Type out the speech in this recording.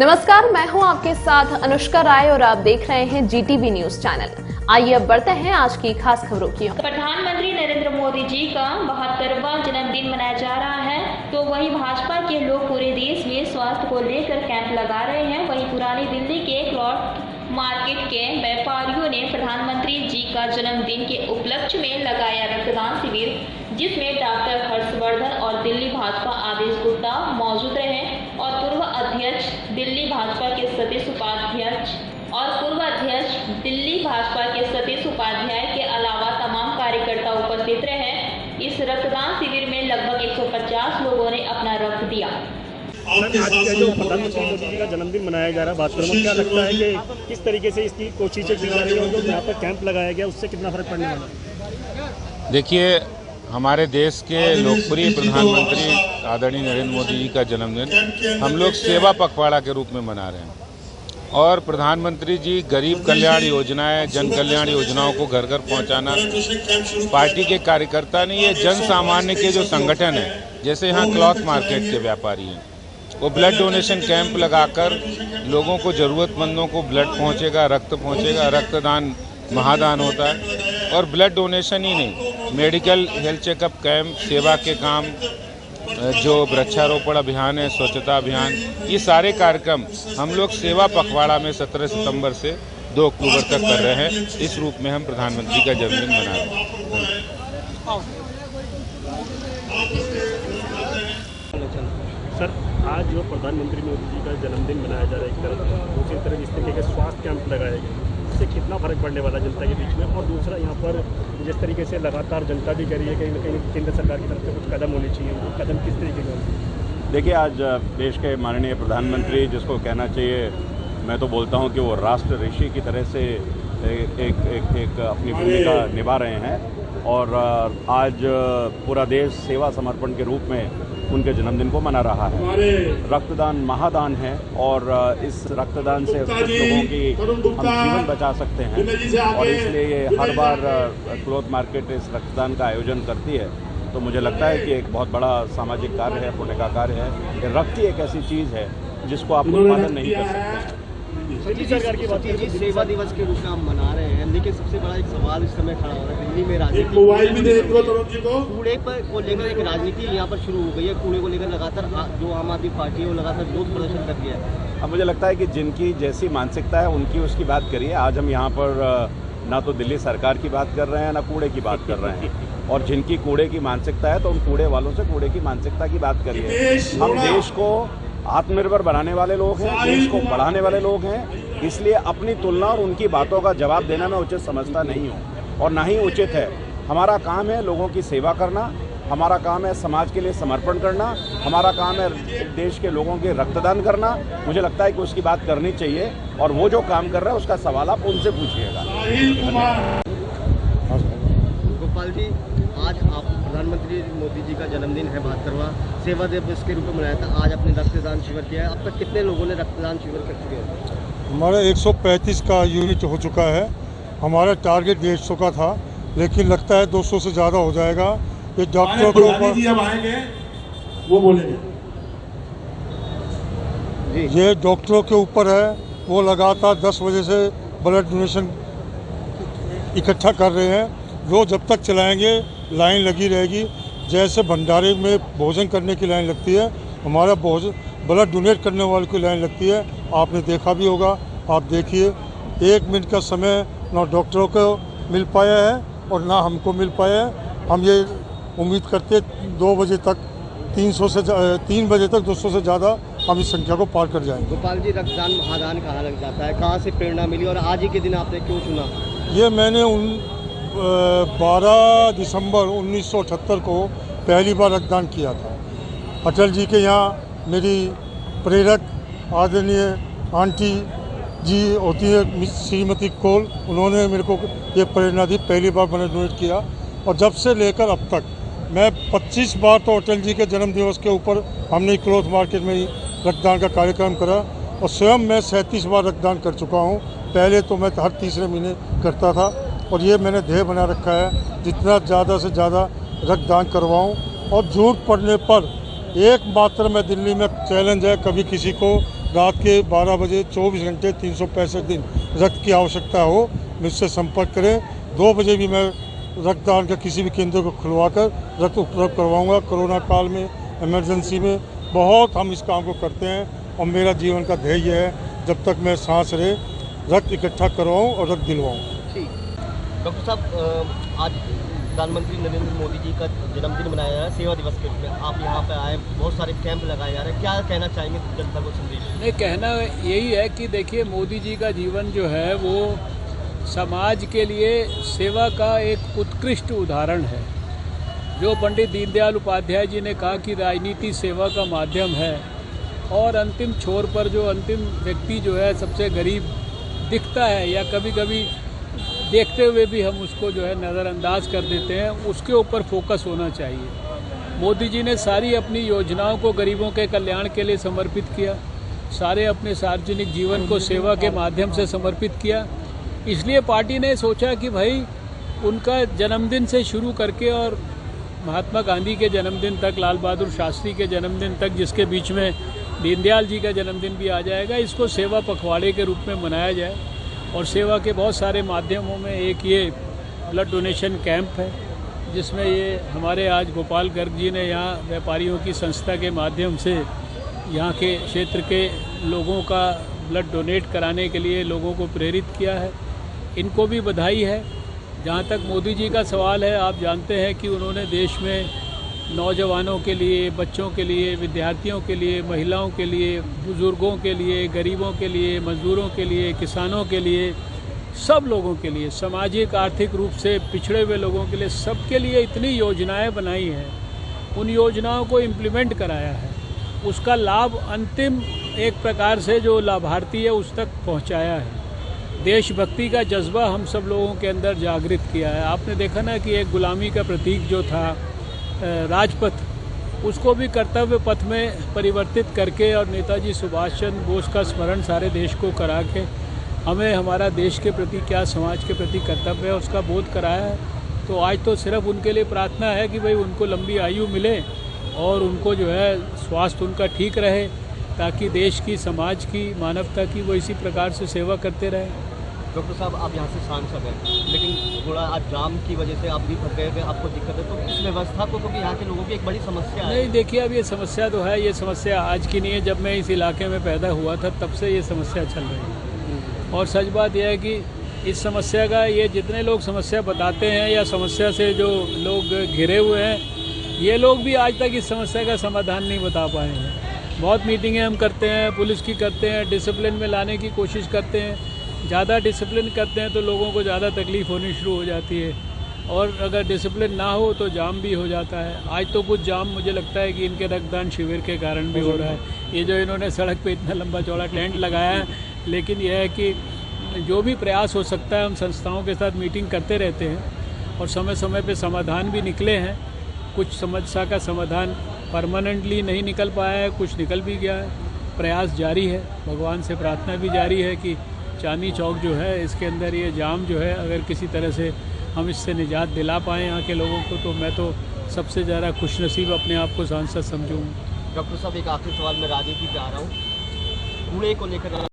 नमस्कार, मैं हूं आपके साथ अनुष्का राय और आप देख रहे हैं जीटीवी न्यूज चैनल। आइए अब बढ़ते हैं आज की खास खबरों की ओर। प्रधानमंत्री नरेंद्र मोदी जी का 72वां जन्मदिन मनाया जा रहा है, तो वहीं भाजपा के लोग पूरे देश में स्वास्थ्य को लेकर कैंप लगा रहे हैं। वहीं पुरानी दिल्ली के क्लॉथ मार्केट के व्यापारियों ने प्रधानमंत्री जी का जन्मदिन के उपलक्ष्य में लगाया रक्तदान शिविर, जिसमें डॉक्टर हर्षवर्धन और दिल्ली भाजपा आदेश गुप्ता मौजूद रहे और पूर्व अध्यक्ष दिल्ली भाजपा के सतीश उपाध्याय के अलावा तमाम कार्यकर्ता उपस्थित रहे। इस रक्तदान शिविर में लगभग 150 लोगों ने अपना रक्त दिया। आज जो प्रधानमंत्री मोदी जी का जन्मदिन मनाया जा रहा है, बात करूँ, क्या लगता है कि किस तरीके से इसकी कोशिशें की जा रही है और जो यहाँ पर कैंप लगाया गया उससे कितना फर्क पड़ने वाला है? देखिए, हमारे देश के लोकप्रिय प्रधानमंत्री आदरणीय नरेंद्र मोदी जी का जन्मदिन हम लोग सेवा पखवाड़ा के रूप में मना रहे हैं और प्रधानमंत्री जी गरीब कल्याण योजनाएं, जन कल्याण योजनाओं को घर घर पहुंचाना पार्टी के कार्यकर्ता नहीं, ये जन सामान्य के जो संगठन है, जैसे यहाँ क्लॉथ मार्केट के व्यापारी हैं, वो ब्लड डोनेशन कैंप लगाकर लोगों को, ज़रूरतमंदों को ब्लड पहुँचेगा, रक्त पहुँचेगा। रक्तदान महादान होता है और ब्लड डोनेशन ही नहीं, मेडिकल हेल्थ चेकअप कैंप, सेवा के काम, जो वृक्षारोपण अभियान है, स्वच्छता अभियान, ये सारे कार्यक्रम हम लोग सेवा पखवाड़ा में 17 सितंबर से 2 अक्टूबर तक कर रहे हैं। इस रूप में हम प्रधानमंत्री का जन्मदिन मना रहे हैं। सर, आज जो प्रधानमंत्री मोदी जी का जन्मदिन मनाया जा रहा है, एक तरफ, दूसरी तरफ इस तरीके के स्वास्थ्य कैंप लगाए गए, इससे कितना फर्क पड़ने वाला जनता के बीच में? और दूसरा, यहाँ पर जिस तरीके से लगातार जनता भी कह रही है, कहीं ना कहीं केंद्र सरकार की तरफ से कुछ कदम होने चाहिए, वो कदम किस तरीके के? देखिए, आज देश के माननीय प्रधानमंत्री, जिसको कहना चाहिए, मैं तो बोलता हूँ कि वो राष्ट्र ऋषि की तरह से एक अपनी भूमिका निभा रहे हैं और आज पूरा देश सेवा समर्पण के रूप में उनके जन्मदिन को मना रहा है। रक्तदान महादान है और इस रक्तदान से कुछ लोगों की हम जीवन बचा सकते हैं और इसलिए ये हर बार क्लॉथ मार्केट इस रक्तदान का आयोजन करती है। तो मुझे लगता है कि एक बहुत बड़ा सामाजिक कार्य है, पुण्य का कार्य है। रक्त ही एक ऐसी चीज़ है जिसको आप उत्पादन नहीं कर सकते। सरकार की बात कीजिए, सेवा दिवस के रूप में हम मना रहे हैं, लेकिन सबसे बड़ा एक सवाल इस समय खड़ा हो रहा है, दिल्ली में राजनीति, कूड़े पर को लेकर एक राजनीति यहाँ पर शुरू हो गई है। कूड़े को लेकर लगातार जो आम आदमी पार्टी है वो लगातार विरोध प्रदर्शन कर रही है। अब मुझे लगता है कि जिनकी जैसी मानसिकता है उनकी उसकी बात करिए। आज हम यहाँ पर ना तो दिल्ली सरकार की बात कर रहे हैं, ना कूड़े की बात कर रहे हैं। और जिनकी कूड़े की मानसिकता है तो उन कूड़े वालों से कूड़े की मानसिकता की बात करिए। हम देश को आत्मनिर्भर बनाने वाले लोग हैं, देश को बढ़ाने वाले लोग हैं, इसलिए अपनी तुलना और उनकी बातों का जवाब देना मैं उचित समझता नहीं हूँ और ना ही उचित है। हमारा काम है लोगों की सेवा करना, हमारा काम है समाज के लिए समर्पण करना, हमारा काम है देश के लोगों के रक्तदान करना। मुझे लगता है कि उसकी बात करनी चाहिए और वो जो काम कर रहा है उसका सवाल आप उनसे पूछिएगा। गोपाल जी, आज आप प्रधानमंत्री मोदी जी का जन्मदिन है, 72वां, सेवा दिवस के रूप में मनाया था। आज आपने रक्तदान शिविर किया है। अब तक कितने लोगों ने रक्तदान शिविर कर चुके हैं? हमारा 135 का यूनिट हो चुका है। हमारा टारगेट 150 का था, लेकिन लगता है 200 से ज़्यादा हो जाएगा। ये डॉक्टरों के ऊपर, वो बोलेंगे ये डॉक्टरों के ऊपर है। वो लगातार 10 बजे से ब्लड डोनेशन इकट्ठा कर रहे हैं। वो जब तक चलाएंगे लाइन लगी रहेगी। जैसे भंडारे में भोजन करने की लाइन लगती है, हमारा ब्लड डोनेट करने वाले की लाइन लगती है। आपने देखा भी होगा, आप देखिए, 1 मिनट का समय ना डॉक्टरों को मिल पाया है और ना हमको मिल पाया है। हम ये उम्मीद करते 2 बजे तक 3 बजे तक 200 से ज़्यादा हम इस संख्या को पार कर जाएंगे। गोपाल जी, रक्तदान महादान कहाँ लग जाता है, कहाँ से प्रेरणा मिली और आज ही के दिन आपने क्यों चुना? ये मैंने 12 दिसंबर 1978 को पहली बार रक्तदान किया था। अटल जी के यहाँ मेरी प्रेरक आदरणीय आंटी जी होती है, श्रीमती कौल, उन्होंने मेरे को ये प्रेरणा दी। पहली बार मैंने डोनेट किया और जब से लेकर अब तक मैं 25 बार तो अटल जी के जन्म दिवस के ऊपर हमने क्लॉथ मार्केट में ही रक्तदान का कार्यक्रम करा और स्वयं मैं 37 बार रक्तदान कर चुका हूँ। पहले तो मैं हर तीसरे महीने करता था और ये मैंने ध्येय बना रखा है, जितना ज़्यादा से ज़्यादा रक्तदान करवाऊँ। और जरूरत पड़ने पर एकमात्र मैं दिल्ली में चैलेंज है, कभी किसी को रात के 12 बजे 24 घंटे 365 दिन रक्त की आवश्यकता हो मुझसे संपर्क करें। 2 बजे भी मैं रक्तदान का किसी भी केंद्र को खुलवाकर रक्त उपलब्ध करवाऊंगा। कोरोना काल में, इमरजेंसी में बहुत हम इस काम को करते हैं और मेरा जीवन का ध्येय है जब तक मैं सांस रहे रक्त इकट्ठा करवाऊं और रक्त दिलवाऊं। ठीक। डॉक्टर साहब, आज प्रधानमंत्री नरेंद्र मोदी जी का जन्मदिन मनाया जा रहा है सेवा दिवस के रूप में। आप यहाँ पे आए, बहुत सारे कैंप लगाए जा रहे हैं, क्या कहना चाहेंगे जनता को संदेश? नहीं, कहना यही है कि देखिए, मोदी जी का जीवन जो है वो समाज के लिए सेवा का एक उत्कृष्ट उदाहरण है। जो पंडित दीनदयाल उपाध्याय जी ने कहा कि राजनीति सेवा का माध्यम है, और अंतिम छोर पर जो अंतिम व्यक्ति जो है सबसे गरीब दिखता है या कभी कभी देखते हुए भी हम उसको जो है नज़रअंदाज कर देते हैं, उसके ऊपर फोकस होना चाहिए। मोदी जी ने सारी अपनी योजनाओं को गरीबों के कल्याण के लिए समर्पित किया, सारे अपने सार्वजनिक जीवन को सेवा के माध्यम से समर्पित किया। इसलिए पार्टी ने सोचा कि भाई उनका जन्मदिन से शुरू करके और महात्मा गांधी के जन्मदिन तक, लाल बहादुर शास्त्री के जन्मदिन तक, जिसके बीच में दीनदयाल जी का जन्मदिन भी आ जाएगा, इसको सेवा पखवाड़े के रूप में मनाया जाए। और सेवा के बहुत सारे माध्यमों में एक ये ब्लड डोनेशन कैंप है, जिसमें ये हमारे आज गोपाल गर्ग जी ने यहाँ व्यापारियों की संस्था के माध्यम से यहाँ के क्षेत्र के लोगों का ब्लड डोनेट कराने के लिए लोगों को प्रेरित किया है। इनको भी बधाई है। जहाँ तक मोदी जी का सवाल है, आप जानते हैं कि उन्होंने देश में नौजवानों के लिए, बच्चों के लिए, विद्यार्थियों के लिए, महिलाओं के लिए, बुज़ुर्गों के लिए, गरीबों के लिए, मज़दूरों के लिए, किसानों के लिए, सब लोगों के लिए, सामाजिक आर्थिक रूप से पिछड़े हुए लोगों के लिए, सबके लिए इतनी योजनाएं बनाई हैं। उन योजनाओं को इम्प्लीमेंट कराया है, उसका लाभ अंतिम एक प्रकार से जो लाभार्थी है उस तक पहुंचाया है। देशभक्ति का जज्बा हम सब लोगों के अंदर जागृत किया है। आपने देखा ना कि एक गुलामी का प्रतीक जो था राजपथ, उसको भी कर्तव्य पथ में परिवर्तित करके और नेताजी सुभाष चंद्र बोस का स्मरण सारे देश को करा के हमें हमारा देश के प्रति क्या, समाज के प्रति कर्तव्य है, उसका बोध कराया है। तो आज तो सिर्फ उनके लिए प्रार्थना है कि भाई उनको लंबी आयु मिले और उनको जो है स्वास्थ्य उनका ठीक रहे, ताकि देश की, समाज की, मानवता की वो इसी प्रकार से सेवा करते रहे। डॉक्टर साहब, आप यहाँ से सांसद हैं, लेकिन थोड़ा आज जाम की वजह से आप भी फंस गए, आपको दिक्कत है, तो इस व्यवस्था को क्योंकि यहाँ के लोगों की एक बड़ी समस्या है। नहीं, देखिए, अब ये समस्या तो है, ये समस्या आज की नहीं है। जब मैं इस इलाके में पैदा हुआ था तब से ये समस्या चल रही है। और सच बात यह है कि इस समस्या का, ये जितने लोग समस्या बताते हैं या समस्या से जो लोग घिरे हुए हैं, ये लोग भी आज तक इस समस्या का समाधान नहीं बता पाए हैं। बहुत मीटिंगें हम करते हैं, पुलिस की करते हैं, डिसिप्लिन में लाने की कोशिश करते हैं। ज़्यादा डिसिप्लिन करते हैं तो लोगों को ज़्यादा तकलीफ़ होनी शुरू हो जाती है, और अगर डिसिप्लिन ना हो तो जाम भी हो जाता है। आज तो कुछ जाम मुझे लगता है कि इनके रक्तदान शिविर के कारण भी हो रहा है। ये जो इन्होंने सड़क पे इतना लंबा चौड़ा टेंट लगाया है, लेकिन यह है कि जो भी प्रयास हो सकता है, हम संस्थाओं के साथ मीटिंग करते रहते हैं और समय समय पे समाधान भी निकले हैं। कुछ समस्या का समाधान परमानेंटली नहीं निकल पाया है, कुछ निकल भी गया है। प्रयास जारी है, भगवान से प्रार्थना भी जारी है कि चांदनी चौक जो है, इसके अंदर ये जाम जो है, अगर किसी तरह से हम इससे निजात दिला पाएँ यहाँ के लोगों को, तो मैं तो सबसे ज़्यादा खुशनसीब अपने आप को सांसद समझूँगा। डॉक्टर साहब, एक आखिरी सवाल, मैं राजनीति पे आ रहा हूँ। कूड़े को लेकर